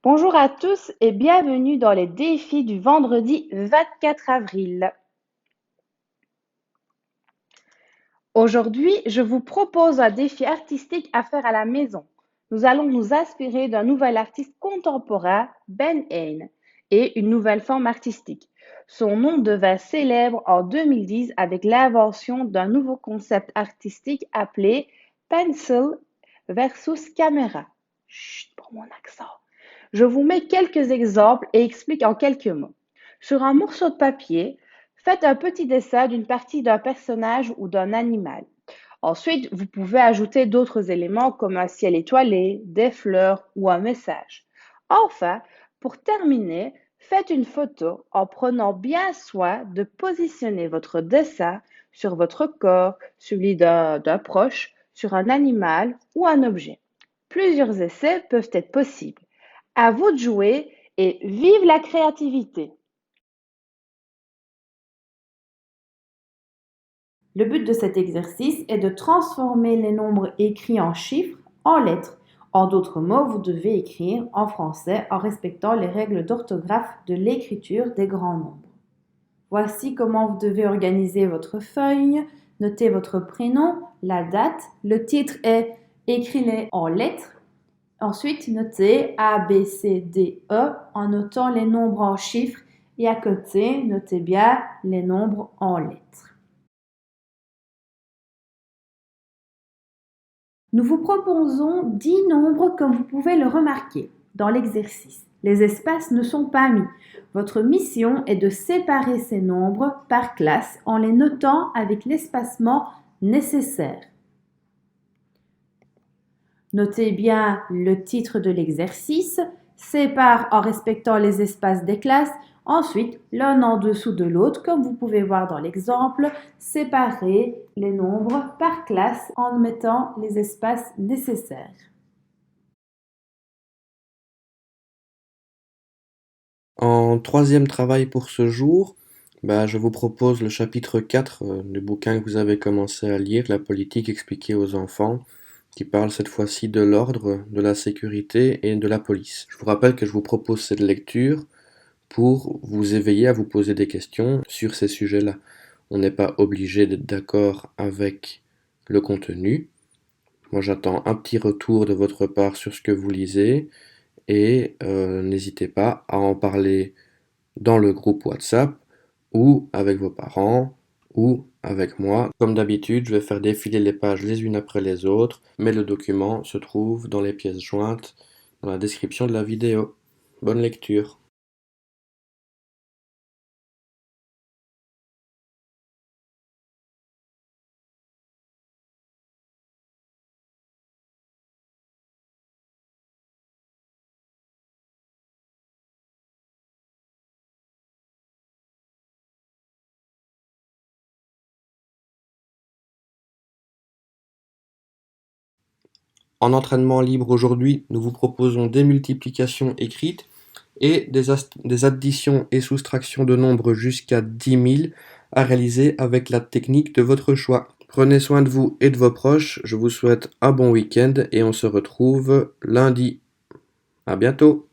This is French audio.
Bonjour à tous et bienvenue dans les défis du vendredi 24 avril. Aujourd'hui, je vous propose un défi artistique à faire à la maison. Nous allons nous inspirer d'un nouvel artiste contemporain, Ben Hain, et une nouvelle forme artistique. Son nom devint célèbre en 2010 avec l'invention d'un nouveau concept artistique appelé Pencil versus Camera. Chut, pour mon accent. Je vous mets quelques exemples et explique en quelques mots. Sur un morceau de papier, faites un petit dessin d'une partie d'un personnage ou d'un animal. Ensuite, vous pouvez ajouter d'autres éléments comme un ciel étoilé, des fleurs ou un message. Enfin, pour terminer, faites une photo en prenant bien soin de positionner votre dessin sur votre corps, celui d'un proche, sur un animal ou un objet. Plusieurs essais peuvent être possibles. À vous de jouer et vive la créativité! Le but de cet exercice est de transformer les nombres écrits en chiffres en lettres. En d'autres mots, vous devez écrire en français en respectant les règles d'orthographe de l'écriture des grands nombres. Voici comment vous devez organiser votre feuille. Notez votre prénom, la date. Le titre est écris-les en lettres. Ensuite, notez A, B, C, D, E en notant les nombres en chiffres et à côté, notez bien les nombres en lettres. Nous vous proposons 10 nombres comme vous pouvez le remarquer dans l'exercice. Les espaces ne sont pas mis. Votre mission est de séparer ces nombres par classe en les notant avec l'espacement nécessaire. Notez bien le titre de l'exercice, sépare en respectant les espaces des classes. Ensuite, l'un en dessous de l'autre, comme vous pouvez voir dans l'exemple, séparez les nombres par classe en mettant les espaces nécessaires. En troisième travail pour ce jour, je vous propose le chapitre 4 du bouquin que vous avez commencé à lire, La politique expliquée aux enfants, qui parle cette fois-ci de l'ordre, de la sécurité et de la police. Je vous rappelle que je vous propose cette lecture pour vous éveiller à vous poser des questions sur ces sujets-là. On n'est pas obligé d'être d'accord avec le contenu. Moi, j'attends un petit retour de votre part sur ce que vous lisez et n'hésitez pas à en parler dans le groupe WhatsApp ou avec vos parents ou avec moi. Comme d'habitude, je vais faire défiler les pages les unes après les autres, mais le document se trouve dans les pièces jointes dans la description de la vidéo. Bonne lecture. En entraînement libre aujourd'hui, nous vous proposons des multiplications écrites et des additions et soustractions de nombres jusqu'à 10 000 à réaliser avec la technique de votre choix. Prenez soin de vous et de vos proches, je vous souhaite un bon week-end et on se retrouve lundi. À bientôt!